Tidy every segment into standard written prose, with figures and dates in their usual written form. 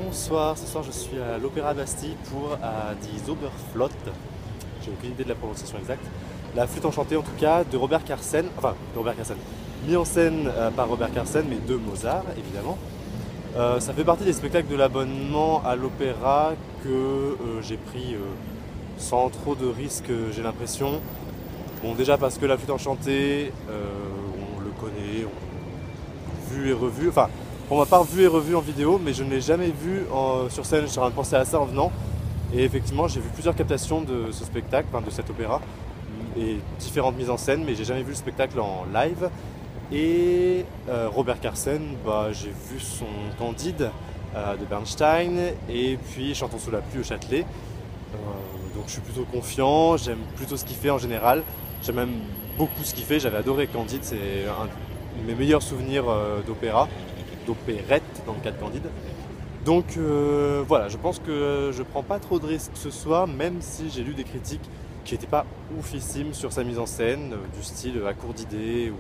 Bonsoir, ce soir je suis à l'Opéra Bastille pour Die Zauberflöte, j'ai aucune idée de la prononciation exacte, la flûte enchantée en tout cas de Robert Carsen, mis en scène par Robert Carsen mais de Mozart évidemment. Ça fait partie des spectacles de l'abonnement à l'opéra que j'ai pris sans trop de risques, j'ai l'impression. Bon, déjà parce que la flûte enchantée, on le connaît, on l'a vu et revu, enfin pour ma part vu et revu en vidéo, mais je ne l'ai jamais vu sur scène. Je suis en train de penser à ça en venant. Et effectivement, j'ai vu plusieurs captations de ce spectacle, enfin de cet opéra, et différentes mises en scène, mais j'ai jamais vu le spectacle en live. Et Robert Carsen, j'ai vu son Candide de Bernstein, et puis Chantons sous la pluie au Châtelet. Donc je suis plutôt confiant, j'aime plutôt ce qu'il fait en général. J'aime même beaucoup ce qu'il fait, j'avais adoré Candide, c'est un de mes meilleurs souvenirs d'opéra. D'opérette dans le cas de Candide. Donc voilà, je pense que je prends pas trop de risques ce soir, même si j'ai lu des critiques qui n'étaient pas oufissimes sur sa mise en scène, du style à court d'idées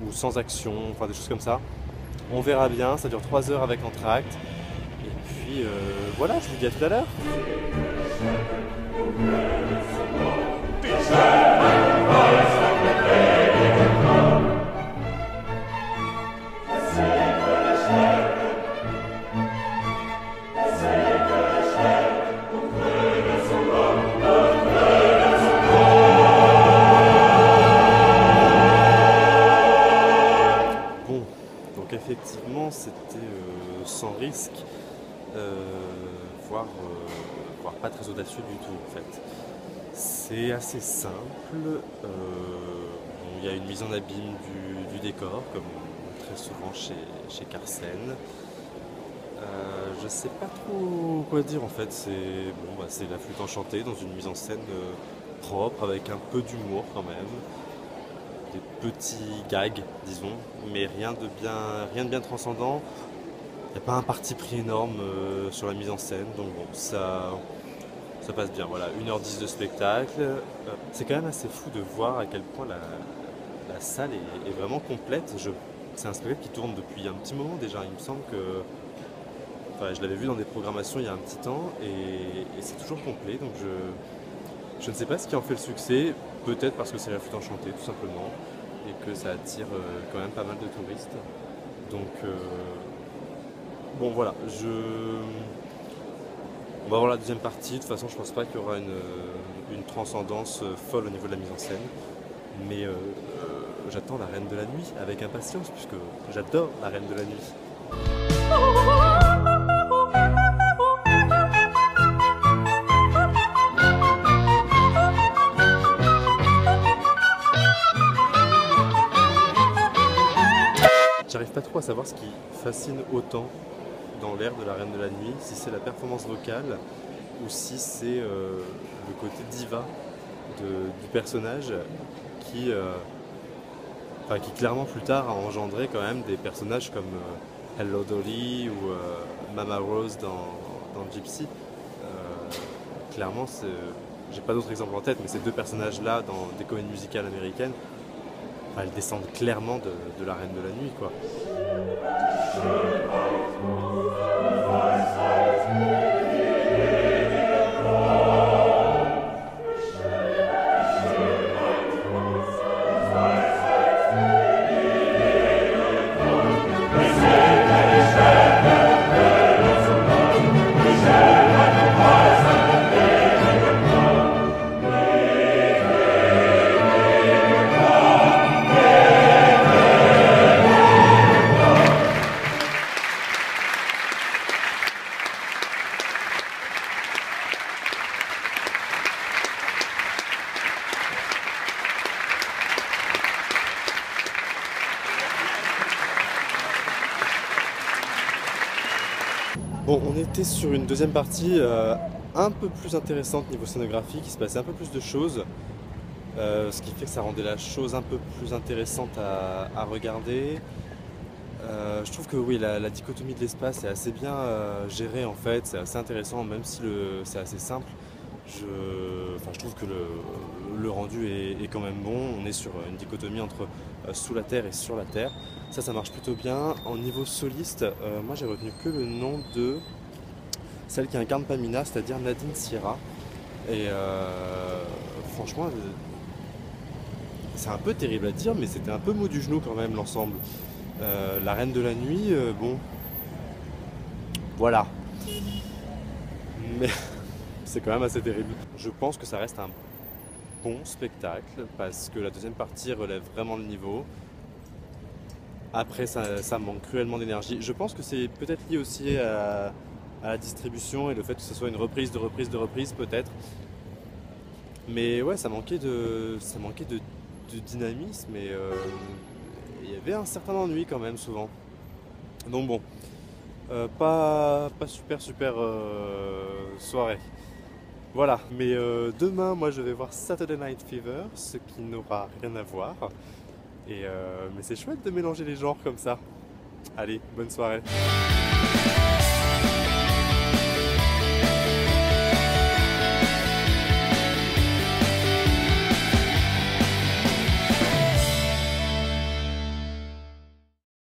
ou sans action, enfin des choses comme ça. On verra bien, ça dure 3 heures avec entracte. Et puis voilà, je vous dis à tout à l'heure. Donc effectivement c'était sans risque, voire pas très audacieux du tout en fait. C'est assez simple, il y a une mise en abîme du décor comme très souvent chez Carsen. Je sais pas trop quoi dire en fait, c'est la flûte enchantée dans une mise en scène propre avec un peu d'humour quand même. Des petits gags, disons, mais rien de bien transcendant. Il n'y a pas un parti pris énorme sur la mise en scène, donc bon, ça passe bien. Voilà, 1h10 de spectacle. C'est quand même assez fou de voir à quel point la salle est vraiment complète. C'est un spectacle qui tourne depuis un petit moment déjà. Il me semble que je l'avais vu dans des programmations il y a un petit temps et c'est toujours complet. Donc je ne sais pas ce qui en fait le succès. Peut-être parce que c'est la flûte enchantée tout simplement et que ça attire quand même pas mal de touristes. Donc bon voilà, on va voir la deuxième partie. De toute façon je pense pas qu'il y aura une transcendance folle au niveau de la mise en scène. Mais j'attends la Reine de la Nuit avec impatience puisque j'adore la Reine de la Nuit. J'arrive pas trop à savoir ce qui fascine autant dans l'air de la Reine de la Nuit, si c'est la performance vocale ou si c'est le côté diva du personnage qui clairement plus tard a engendré quand même des personnages comme Hello Dolly ou Mama Rose dans Gypsy. Clairement, j'ai pas d'autres exemples en tête, mais ces deux personnages-là dans des comédies musicales américaines, elles descendent clairement de la Reine de la Nuit, quoi. Bon, on était sur une deuxième partie un peu plus intéressante niveau scénographique, il se passait un peu plus de choses, ce qui fait que ça rendait la chose un peu plus intéressante à regarder. Je trouve que oui, la dichotomie de l'espace est assez bien gérée en fait, c'est assez intéressant même si c'est assez simple. Je trouve que le rendu est quand même bon, on est sur une dichotomie entre sous la terre et sur la terre. Ça marche plutôt bien. En niveau soliste, moi j'ai retenu que le nom de celle qui incarne Pamina, c'est-à-dire Nadine Sierra. Et franchement, c'est un peu terrible à dire, mais c'était un peu mou du genou quand même l'ensemble. La Reine de la Nuit, bon, voilà. Mais c'est quand même assez terrible. Je pense que ça reste un bon spectacle parce que la deuxième partie relève vraiment le niveau. Après, ça manque cruellement d'énergie. Je pense que c'est peut-être lié aussi à la distribution et le fait que ce soit une reprise de reprise de reprise peut-être. Mais ouais, ça manquait de dynamisme et il y avait un certain ennui quand même souvent. Donc bon, pas super soirée. Voilà, mais demain moi je vais voir Saturday Night Fever, ce qui n'aura rien à voir. Mais c'est chouette de mélanger les genres comme ça. Allez, bonne soirée.